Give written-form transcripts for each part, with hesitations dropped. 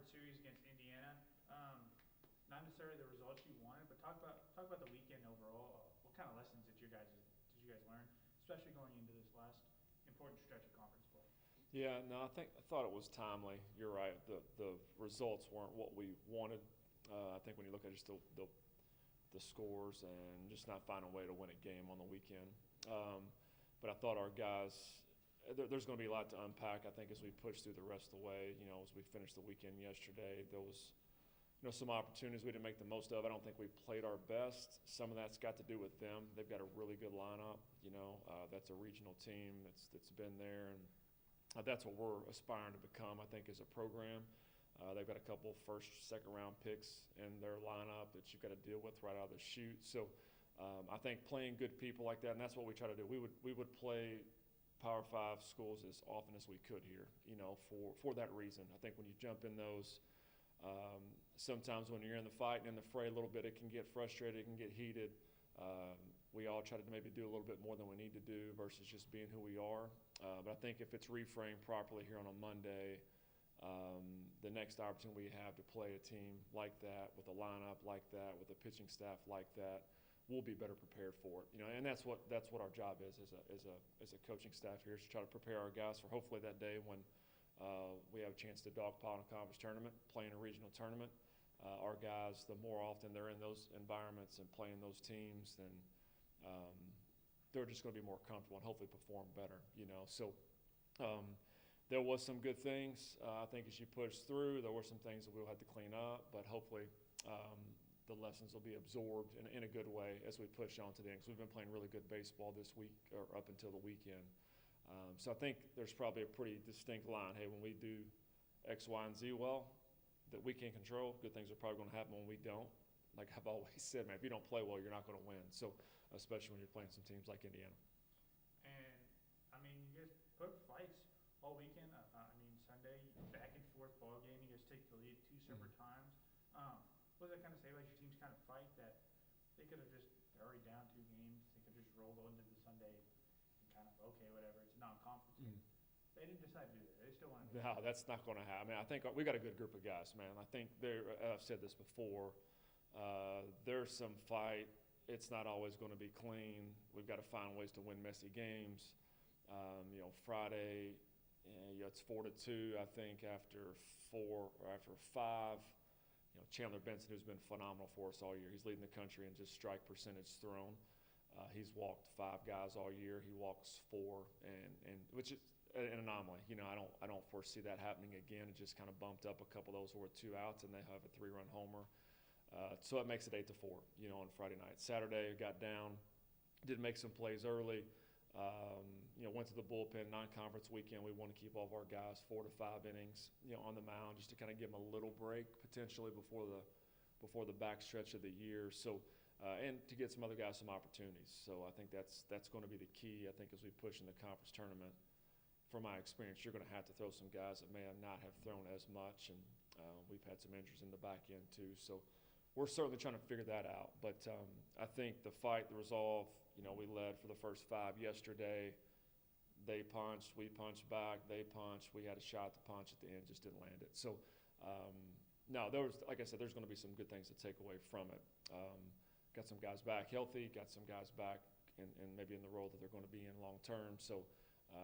conference series against Indiana. Not necessarily the results you wanted, but talk about the weekend overall. What kind of lessons did you guys learn, especially going into this last important stretch of conference play? Yeah, no, I thought it was timely. You're right. The results weren't what we wanted. I think when you look at just the scores and just not finding a way to win a game on the weekend. But I thought our guys, there's going to be a lot to unpack. I think as we push through the rest of the way, as we finished the weekend yesterday, there was some opportunities we didn't make the most of. I don't think we played our best. Some of that's got to do with them. They've got a really good lineup. That's a regional team that's been there, and that's what we're aspiring to become, I think, as a program. They've got a couple first, second-round picks in their lineup that you've got to deal with right out of the chute. So I think playing good people like that, and that's what we try to do. We would play Power 5 schools as often as we could here, for that reason. I think when you jump in those, sometimes when you're in the fight and in the fray a little bit, it can get frustrated, it can get heated. We all try to maybe do a little bit more than we need to do versus just being who we are. But I think if it's reframed properly here on a Monday, the next opportunity we have to play a team like that, with a lineup like that, with a pitching staff like that, we'll be better prepared for it. And that's what our job is as a coaching staff here, is to try to prepare our guys for hopefully that day when we have a chance to dogpile in a conference tournament, play in a regional tournament. Our guys, the more often they're in those environments and playing those teams, then they're just going to be more comfortable and hopefully perform better. So there was some good things. I think as you push through, there were some things that we'll have to clean up, but hopefully the lessons will be absorbed in a good way as we push on to the end, because we've been playing really good baseball this week, or up until the weekend. So I think there's probably a pretty distinct line. Hey, when we do X, Y, and Z well, that we can't control, good things are probably going to happen when we don't. Like I've always said, man, if you don't play well, you're not going to win. So especially when you're playing some teams like Indiana. And, you guys put fights all weekend. Sunday, back and forth ball game. You guys take the lead two separate times. What does that kind of say about your team's kind of fight, that they could have just already down 2 games, they could just roll into the Sunday and kind of, okay, whatever, it's a non-conference game. They didn't decide to do that. They still want to do No, that's not going to happen. I think we got a good group of guys, man. I think I've said this before, there's some fight. It's not always going to be clean. We've got to find ways to win messy games. Friday, it's 4-2, I think, after 4 or after 5. Chandler Benson, who's been phenomenal for us all year, he's leading the country in just strike percentage thrown. He's walked 5 guys all year. He walks 4, and which is an anomaly. I don't foresee that happening again. It just kind of bumped up a couple of those who were 2 outs, and they have a 3-run homer. So it makes it 8-4, on Friday night. Saturday, got down, did make some plays early. Went to the bullpen, non-conference weekend. We want to keep all of our guys 4 to 5 innings, on the mound, just to kind of give them a little break potentially before the back stretch of the year. So, and to get some other guys some opportunities. So I think that's going to be the key. I think as we push in the conference tournament, from my experience, you're going to have to throw some guys that may not have thrown as much, and we've had some injuries in the back end too. So we're certainly trying to figure that out. But I think the fight, the resolve, we led for the first 5 yesterday. They punched, we punched back, they punched. We had a shot to punch at the end, just didn't land it. So, no, like I said, there's going to be some good things to take away from it. Got some guys back healthy, got some guys back and maybe in the role that they're going to be in long term. So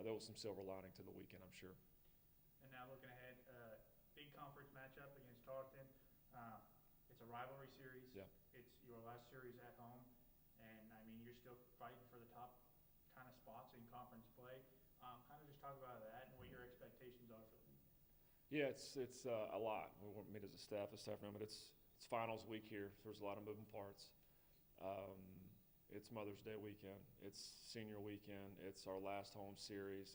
there was some silver lining to the weekend, I'm sure. And now looking ahead, big conference matchup against Tarleton. It's a rivalry series. Yeah. It's your last series at home. And, you're still fighting for the top kind of spots in conference play. Kind of just talk about that and what your expectations are for them. Yeah, it's a lot. We won't meet as a staff room, but it's finals week here. So there's a lot of moving parts. It's Mother's Day weekend. It's senior weekend. It's our last home series.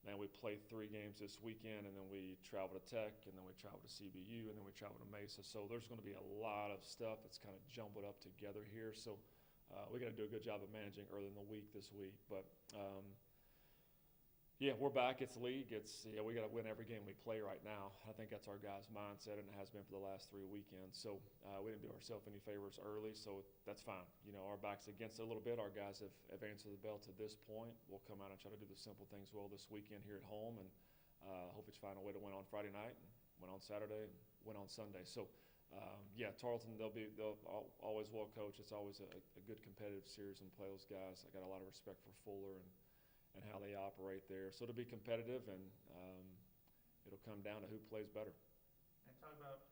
We play 3 games this weekend, and then we travel to Tech, and then we travel to CBU, and then we travel to Mesa. So there's going to be a lot of stuff that's kind of jumbled up together here. So we got to do a good job of managing early in the week this week. But we're back. It's league. We got to win every game we play right now. I think that's our guys' mindset, and it has been for the last 3 weekends. So we didn't do ourselves any favors early, so that's fine. Our back's against it a little bit. Our guys have answered the bell to this point. We'll come out and try to do the simple things well this weekend here at home, and hopefully find a way to win on Friday night win on Saturday, win on Sunday. So, yeah, Tarleton, they'll always well coached. It's always a good competitive series and play those guys. I got a lot of respect for Fuller and how they operate there. So it'll be competitive, and it'll come down to who plays better. And talk about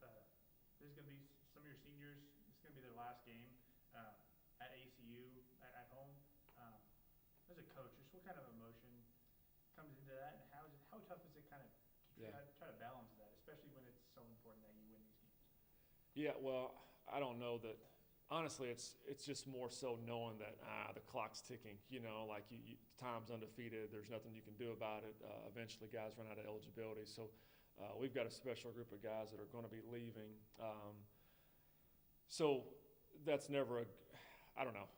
there's going to be some of your seniors. It's going to be their last game at ACU at home. As a coach, just what kind of emotion comes into that, and how tough is it kind of to try to balance that, especially when it's so important that you win these games? Yeah, well, I don't know that. Honestly, it's just more so knowing that the clock's ticking. Like time's undefeated. There's nothing you can do about it. Eventually, guys run out of eligibility. So we've got a special group of guys that are going to be leaving. So that's never I don't know.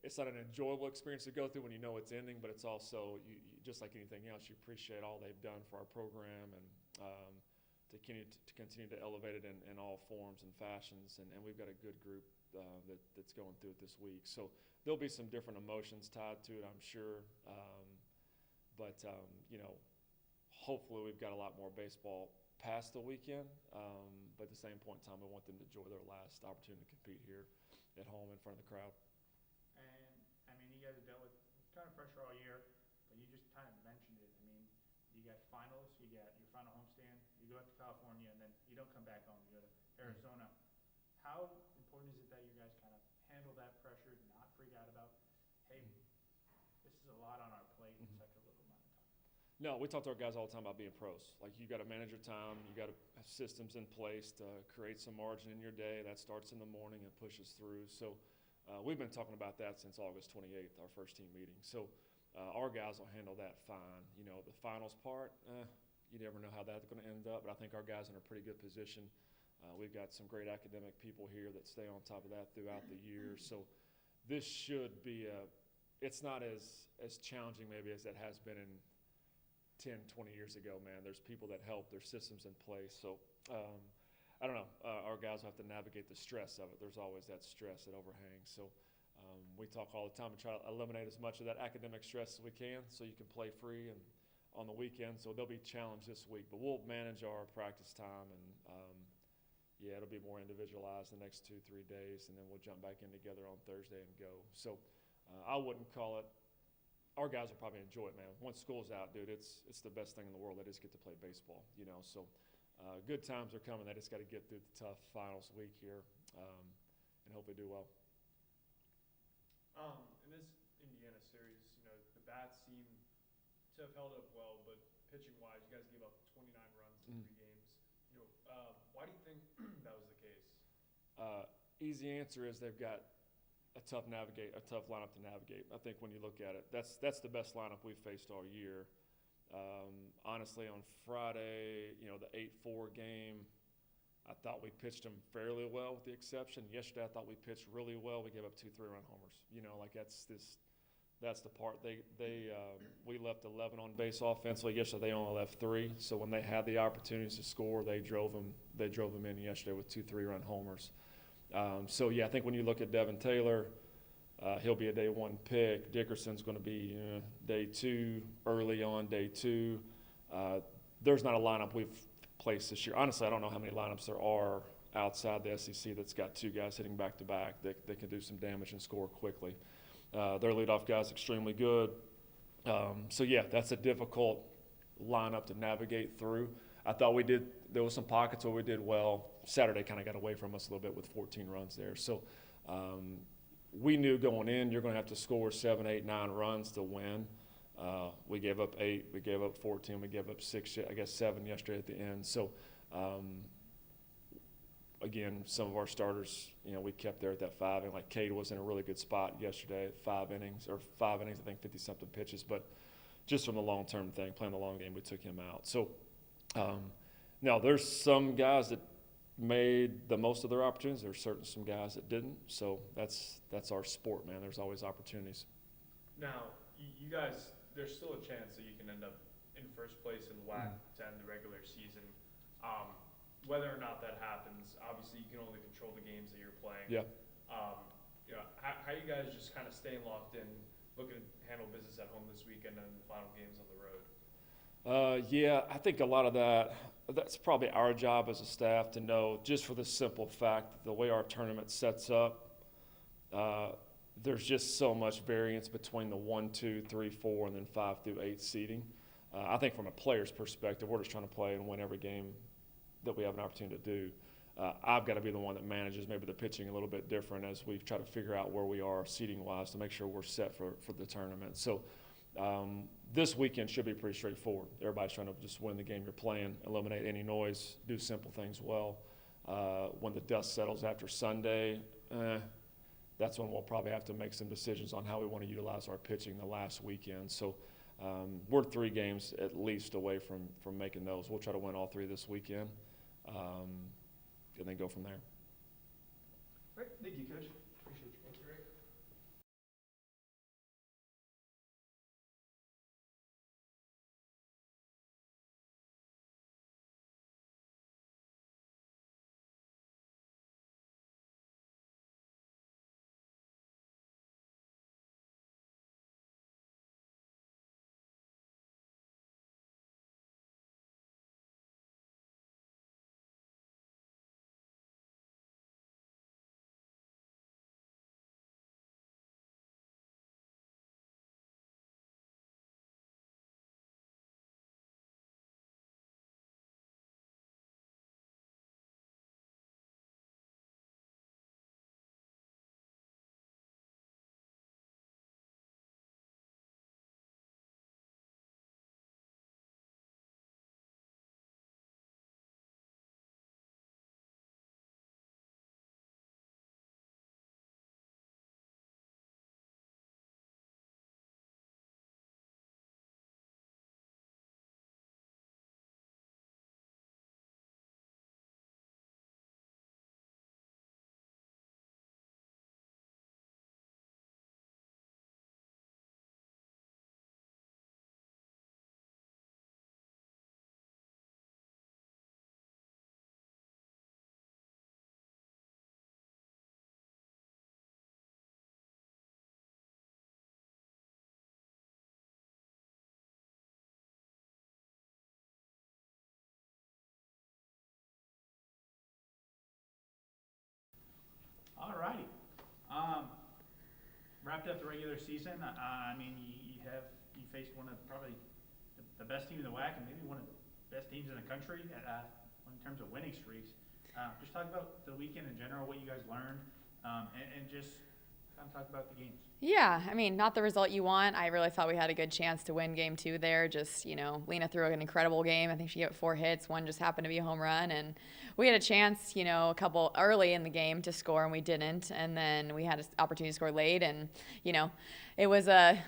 It's not an enjoyable experience to go through when you know it's ending, but it's also, you just like anything else, you appreciate all they've done for our program and to continue to elevate it in all forms and fashions. And we've got a good group that's going through it this week. So there'll be some different emotions tied to it, I'm sure. But hopefully we've got a lot more baseball past the weekend. But at the same point in time, we want them to enjoy their last opportunity to compete here at home in front of the crowd. And, I mean, you guys have dealt with kind of pressure all year, but you just kind of mentioned it. I mean, you got finals, you got your final homestand, you go up to California, and then you don't come back home. You go to Arizona. How important is it that you guys kind of handle that pressure, not freak out about, hey, this is a lot on our plate in such a little amount of time? No, we talk to our guys all the time about being pros. Like, you got to manage your time. You got to have systems in place to create some margin in your day. That starts in the morning and pushes through. So we've been talking about that since August 28th, our first team meeting. So our guys will handle that fine. The finals part, you never know how that's going to end up, but I think our guys are in a pretty good position. We've got some great academic people here that stay on top of that throughout the year. So this should be it's not as challenging maybe as it has been in 10, 20 years ago, man. There's people that help. There's systems in place. So I don't know. Our guys will have to navigate the stress of it. There's always that stress that overhangs. So we talk all the time and try to eliminate as much of that academic stress as we can so you can play free and on the weekend. So there'll be challenge this week, but we'll manage our practice time and it'll be more individualized the next 2-3 days, and then we'll jump back in together on Thursday and go. So I wouldn't call it. Our guys will probably enjoy it, man. Once school's out, dude, it's the best thing in the world. They just get to play baseball, So good times are coming. They just got to get through the tough finals week here and hopefully do well. In this Indiana series, the bats seem to have held up well, but pitching-wise, you guys gave up 29 runs in 3 games. Why do you think that was the case? Easy answer is they've got a tough lineup to navigate. I think when you look at it, that's the best lineup we've faced all year. Honestly, on Friday, the 8-4 game, I thought we pitched them fairly well with the exception. Yesterday, I thought we pitched really well. We gave up 2 3-run homers. That's the part. We left 11 on base offensively. Yesterday, they only left 3. So when they had the opportunities to score, they drove them in yesterday with 2 3-run homers. I think when you look at Devin Taylor, he'll be a day 1 pick. Dickerson's going to be day 2, early on day 2. There's not a lineup we've placed this year. Honestly, I don't know how many lineups there are outside the SEC that's got 2 guys hitting back-to-back that can do some damage and score quickly. Their leadoff guy's extremely good. That's a difficult lineup to navigate through. I thought there was some pockets where we did well. Saturday kind of got away from us a little bit with 14 runs there. So we knew going in you're going to have to score 7, 8, 9 runs to win. We gave up 8, we gave up 14, we gave up 6, 7 yesterday at the end. So again, some of our starters, we kept there at that 5 inning. Like Cade was in a really good spot yesterday at 5 innings, I think 50-something pitches. But just from the long-term thing, playing the long game, we took him out. So now there's some guys that made the most of their opportunities. There's some guys that didn't. So that's our sport, man. There's always opportunities. Now, you guys, there's still a chance that you can end up in first place in WAC to end the regular season. Whether or not that happens, obviously you can only control the games that you're playing. Yeah. How you guys just kind of staying locked in, looking to handle business at home this weekend and the final games on the road? Yeah, I think a lot of that's probably our job as a staff to know, just for the simple fact that the way our tournament sets up, there's just so much variance between the 1, 2, 3, 4, and then 5 through 8 seeding. I think from a player's perspective, we're just trying to play and win every game that we have an opportunity to do. I've got to be the one that manages maybe the pitching a little bit different as we try to figure out where we are seeding-wise to make sure we're set for the tournament. So this weekend should be pretty straightforward. Everybody's trying to just win the game you're playing, eliminate any noise, do simple things well. When the dust settles after Sunday, that's when we'll probably have to make some decisions on how we want to utilize our pitching the last weekend. So we're 3 games at least away from making those. We'll try to win all 3 this weekend, and then go from there. Great. Thank you, Coach. Appreciate you. Thanks, Rick. All righty. Wrapped up the regular season. I mean, you faced one of probably the best team in the WAC and maybe one of the best teams in the country in terms of winning streaks. Just talk about the weekend in general, what you guys learned, and just kind of talk about the games. Yeah, I mean, not the result you want. I really thought we had a good chance to win game 2 there. Just, Lena threw an incredible game. I think she hit 4 hits. One just happened to be a home run. And we had a chance, a couple early in the game to score, and we didn't. And then we had an opportunity to score late. And, it was a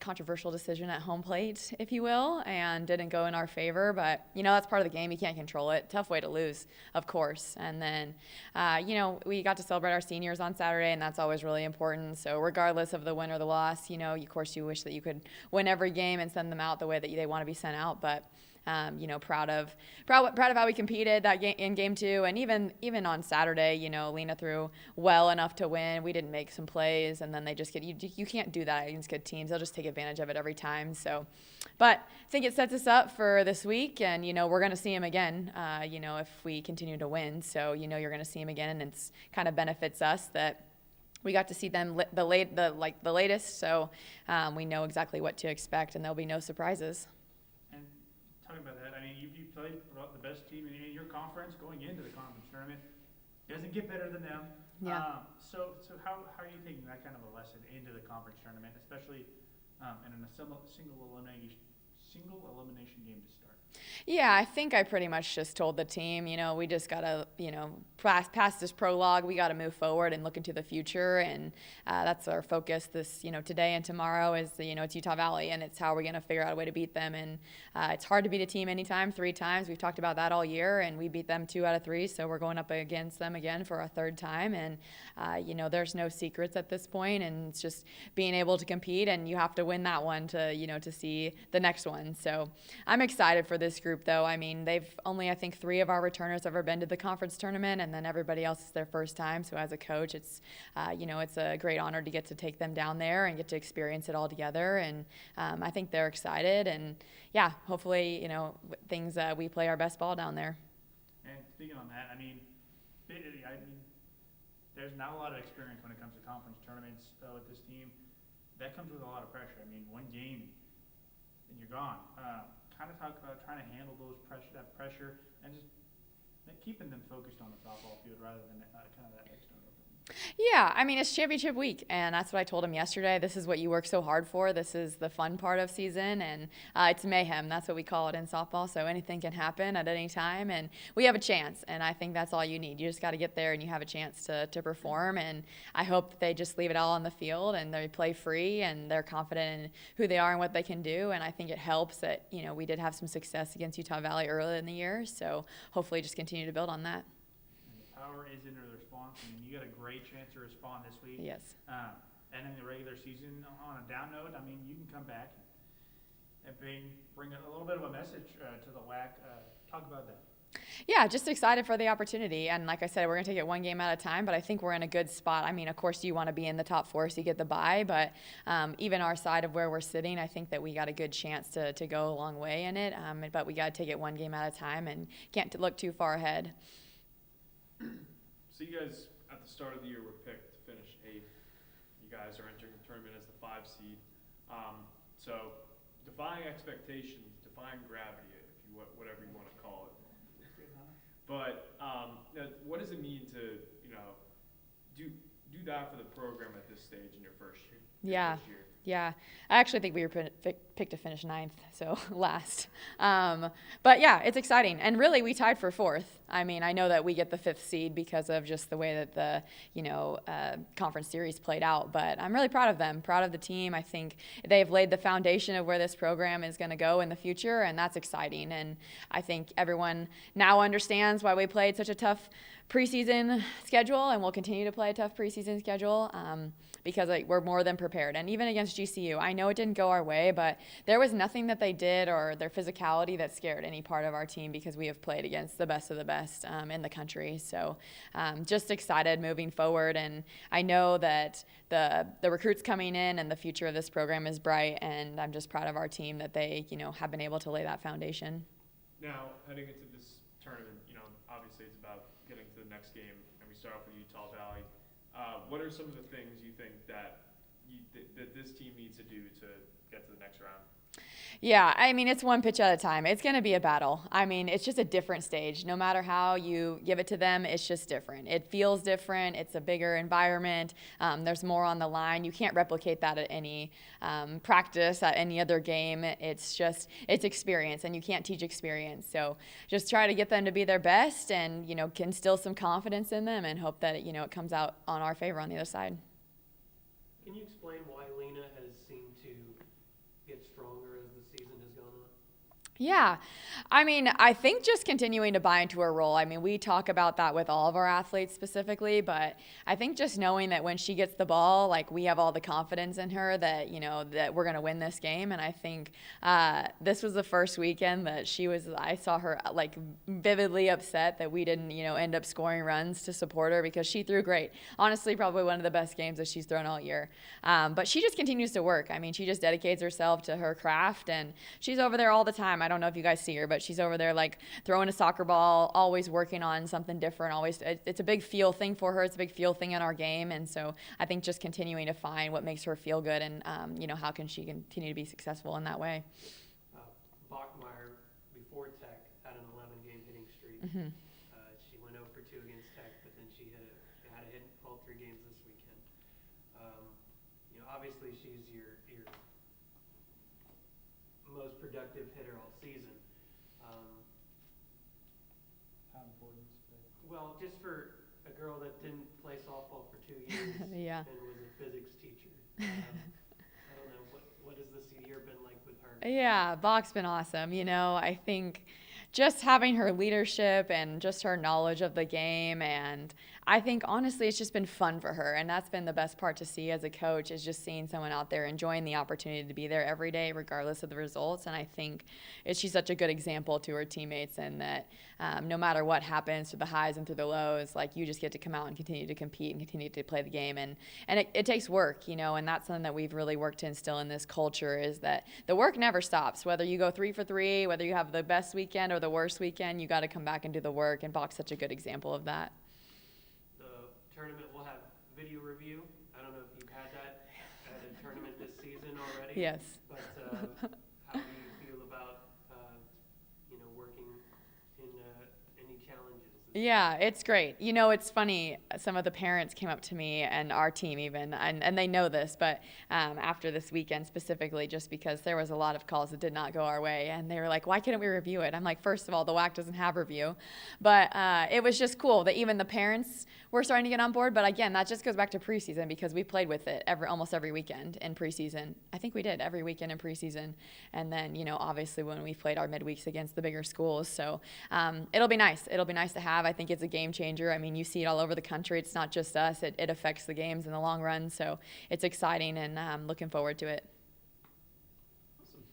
controversial decision at home plate, if you will, and didn't go in our favor. But, that's part of the game. You can't control it. Tough way to lose, of course. And then, we got to celebrate our seniors on Saturday, and that's always really important. So regardless of the win or the loss, of course you wish that you could win every game and send them out the way that they want to be sent out. But proud of how we competed that game in game 2, and even on Saturday, Lena threw well enough to win. We didn't make some plays, and then they just you can't do that against good teams. They'll just take advantage of it every time. So, but I think it sets us up for this week, and we're going to see them again. If we continue to win, so you're going to see them again, and it's kind of benefits us that we got to see them the latest. So we know exactly what to expect, and there'll be no surprises. Talking about that, I mean, you played the best team in your conference going into the conference tournament. Doesn't get better than them. Yeah. So how are you taking that kind of a lesson into the conference tournament, especially in a single elimination game to start? Yeah, I think I pretty much just told the team, we just got to, past this prologue, we got to move forward and look into the future. And that's our focus this, today and tomorrow is, it's Utah Valley, and it's how we're going to figure out a way to beat them. And it's hard to beat a team anytime, 3 times. We've talked about that all year, and we beat them 2 out of 3. So we're going up against them again for a 3rd time. And, there's no secrets at this point, and it's just being able to compete, and you have to win that one to see the next one. So I'm excited for this group, though. I mean, they've only, I think, 3 of our returners have ever been to the conference tournament, and then everybody else is their first time. So as a coach, it's it's a great honor to get to take them down there and get to experience it all together. And I think they're excited, and yeah, hopefully we play our best ball down there. And speaking on that, I mean, there's not a lot of experience when it comes to conference tournaments with this team. That comes with a lot of pressure. I mean, one game and you're gone. Kind of talk about trying to handle that pressure and just keeping them focused on the softball field rather than kind of that external thing. Yeah, I mean, it's championship week, and that's what I told him yesterday. This is what you work so hard for. This is the fun part of season, and it's mayhem. That's what we call it in softball, so anything can happen at any time, and we have a chance, and I think that's all you need. You just got to get there, and you have a chance to perform, and I hope that they just leave it all on the field, and they play free, and they're confident in who they are and what they can do, and I think it helps that, we did have some success against Utah Valley early in the year, so hopefully just continue to build on that. And the power is in the response. I mean, you got a great chance to respond this week. Yes. And in the regular season, on a down note, I mean, you can come back and bring a little bit of a message to the WAC. Talk about that. Yeah, just excited for the opportunity. And like I said, we're going to take it one game at a time, but I think we're in a good spot. I mean, of course, you want to be in the top four so you get the bye, but even our side of where we're sitting, I think that we got a good chance to go a long way in it. But we got to take it one game at a time and can't look too far ahead. So you guys, at the start of the year, were picked to finish 8th. You guys are entering the tournament as the 5 seed. So defying expectations, defying gravity, whatever you want to call it. But what does it mean to do that for the program at this stage in your first year? Yeah. I actually think we were picked to finish 9th, so last. But yeah, it's exciting. And really, we tied for 4th. I mean, I know that we get the 5th seed because of just the way that the, conference series played out. But I'm really proud of them, proud of the team. I think they've laid the foundation of where this program is going to go in the future, and that's exciting. And I think everyone now understands why we played such a tough preseason schedule, and we'll continue to play a tough preseason schedule because we're more than prepared. And even against GCU, I know it didn't go our way, but there was nothing that they did or their physicality that scared any part of our team because we have played against the best of the best in the country. So just excited moving forward, and I know that the recruits coming in and the future of this program is bright, and I'm just proud of our team that they have been able to lay that foundation. Now, heading into this tournament, obviously it's about getting to the next game, and we start off with Utah Valley. What are some of the things you think that this team needs to do to get to the next round? Yeah, I mean, it's one pitch at a time. It's going to be a battle. I mean, it's just a different stage. No matter how you give it to them, it's just different. It feels different. It's a bigger environment. There's more on the line. You can't replicate that at any practice, at any other game. It's experience, and you can't teach experience. So just try to get them to be their best and, instill some confidence in them and hope that, it comes out on our favor on the other side. Can you explain why Lena has seemed to get stronger as the season has gone on? Yeah. I mean, I think just continuing to buy into her role. I mean, we talk about that with all of our athletes specifically, but I think just knowing that when she gets the ball, we have all the confidence in her that, that we're going to win this game. And I think this was the first weekend that I saw her vividly upset that we didn't, end up scoring runs to support her because she threw great. Honestly, probably one of the best games that she's thrown all year. But she just continues to work. I mean, she just dedicates herself to her craft, and she's over there all the time. I don't know if you guys see her, but she's over there throwing a soccer ball, always working on something different. It's a big feel thing for her. It's a big feel thing in our game, and so I think just continuing to find what makes her feel good, and how can she continue to be successful in that way. Bachmeyer, before Tech, had an 11-game hitting streak. Mm-hmm. She went 0 for 2 against Tech, but then she had a hit all 3 games this weekend. Obviously she's your most productive hitter all season. How important is it? Well, just for a girl that didn't play softball for 2 years Yeah. and was a physics teacher. I don't know, what has this year been like with her? Yeah, Bach's been awesome. I think just having her leadership and just her knowledge of the game, and I think honestly it's just been fun for her, and that's been the best part to see as a coach, is just seeing someone out there enjoying the opportunity to be there every day regardless of the results. And I think she's such a good example to her teammates, and that no matter what happens through the highs and through the lows, like, you just get to come out and continue to compete and continue to play the game. And it takes work, and that's something that we've really worked to instill in this culture, is that the work never stops. Whether you go 3 for 3, whether you have the best weekend or the worst weekend, you got to come back and do the work, and Bach's such a good example of that. Tournament will have video review. I don't know if you've had that at a tournament this season already. Yes. But how do you feel about working in any challenges? Yeah, it's great. It's funny. Some of the parents came up to me, and our team even, and they know this, but after this weekend specifically, just because there was a lot of calls that did not go our way, and they were like, why couldn't we review it? I'm like, first of all, the WAC doesn't have review. But it was just cool that even the parents were starting to get on board. But again, that just goes back to preseason, because we played with it almost every weekend in preseason. I think we did every weekend in preseason. And then, obviously when we played our midweeks against the bigger schools. So it'll be nice. It'll be nice to have. I think it's a game changer. I mean, you see it all over the country. It's not just us. It affects the games in the long run. So it's exciting, and I'm looking forward to it.